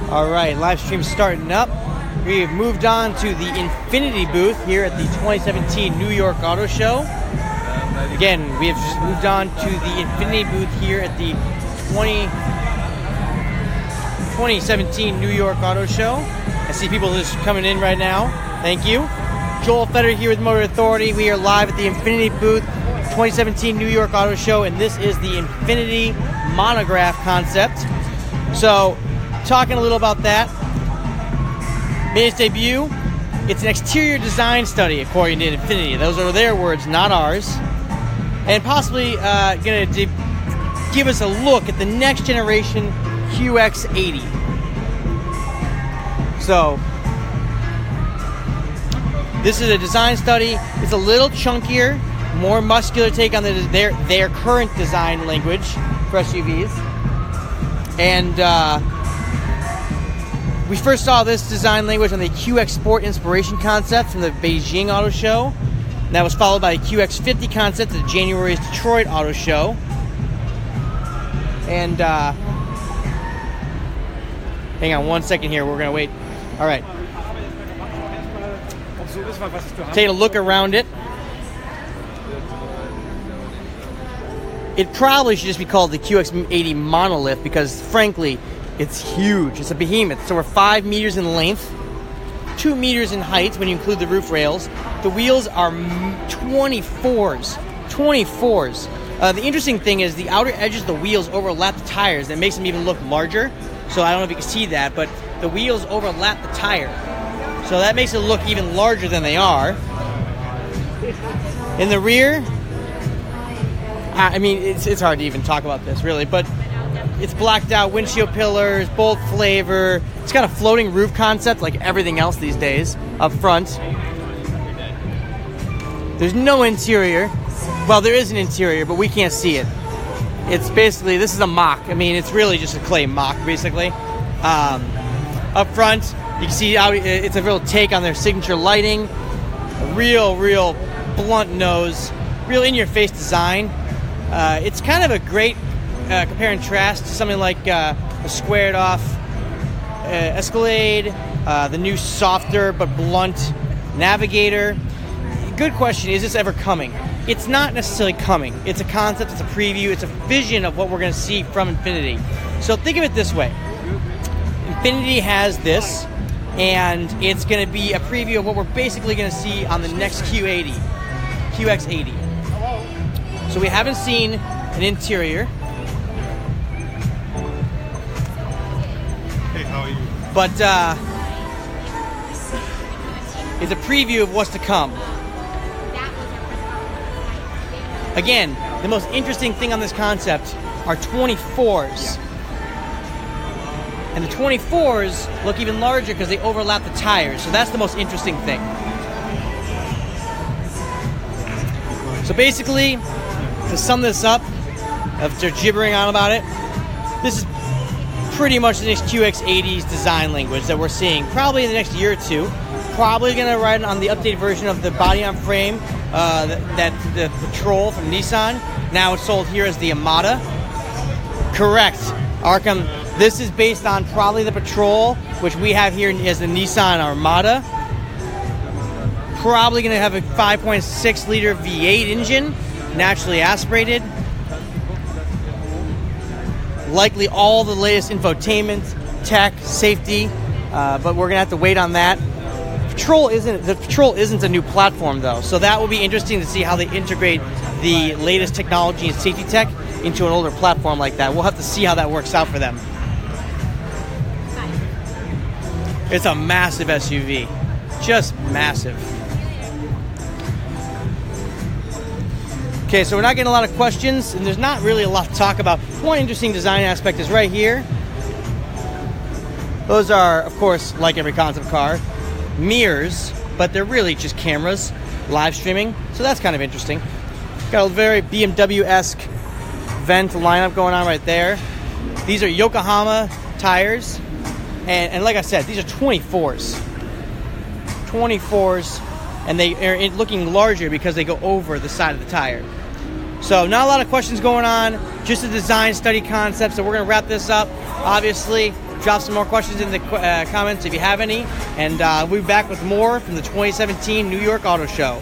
All right, live stream starting up. We've moved on to the Infiniti booth here at the 2017 New York Auto Show. Again, we have just moved on to the Infiniti booth here at the 2017 New York Auto Show. I see people just coming in right now. Thank you. Joel Fetter here with Motor Authority. We are live at the Infiniti booth, 2017 New York Auto Show, and this is the Infiniti Monograph concept. So, talking a little about that. Made its debut. It's an exterior design study, according to Infiniti. Those are their words, not ours. And possibly going to give us a look at the next generation QX80. So, this is a design study. It's a little chunkier, more muscular take on their current design language for SUVs. And we first saw this design language on the QX Sport Inspiration concept from the Beijing Auto Show. And that was followed by the QX50 concept at January's Detroit Auto Show. And hang on one second here, we're going to wait. All right. Take a look around it. It probably should just be called the QX80 Monolith because, frankly, it's huge. It's a behemoth. It's over 5 meters in length, 2 meters in height when you include the roof rails. The wheels are 24s. 24s. The interesting thing is the outer edges of the wheels overlap the tires. That makes them even look larger. So I don't know if you can see that, but the wheels overlap the tire. So that makes it look even larger than they are. In the rear, I mean, it's hard to even talk about this, really, but it's blacked out windshield pillars, bold flavor. It's got a floating roof concept like everything else these days up front. There's no interior. Well, there is an interior, but we can't see it. It's basically, this is a mock. I mean, it's really just a clay mock, basically. Up front, you can see it's a real take on their signature lighting. A real blunt nose. Real in-your-face design. It's kind of a great compare and contrast to something like the squared-off Escalade, the new softer but blunt Navigator. Good question, is this ever coming? It's not necessarily coming. It's a concept, it's a preview, it's a vision of what we're going to see from Infiniti. So think of it this way. Infiniti has this, and it's going to be a preview of what we're basically going to see on the next QX80. So we haven't seen an interior. Hey, how are you? But it's a preview of what's to come. Again, the most interesting thing on this concept are 24s. And the 24s look even larger because they overlap the tires. So that's the most interesting thing. So basically, to sum this up, after gibbering on about it, this is pretty much the next QX80's design language that we're seeing probably in the next year or two. Probably going to ride on the updated version of the body-on-frame, the Patrol from Nissan. Now it's sold here as the Armada. Correct. Arkham, this is based on probably the Patrol, which we have here as the Nissan Armada. Probably going to have a 5.6-liter V8 engine, naturally aspirated. Likely all the latest infotainment, tech, safety, but we're going to have to wait on that. The Patrol isn't a new platform, though, so that will be interesting to see how they integrate the latest technology and safety tech into an older platform like that. We'll have to see how that works out for them. It's a massive SUV. Just massive. Okay, so we're not getting a lot of questions, and there's not really a lot to talk about. One interesting design aspect is right here. Those are, of course, like every concept car, mirrors, but they're really just cameras, live streaming, so that's kind of interesting. Got a very BMW-esque vent lineup going on right there. These are Yokohama tires, and like I said, these are 24s. 24s, and they are looking larger because they go over the side of the tire. So not a lot of questions going on, just a design study concept, so we're going to wrap this up. Obviously, Drop some more questions in the comments if you have any, and we'll be back with more from the 2017 New York Auto Show.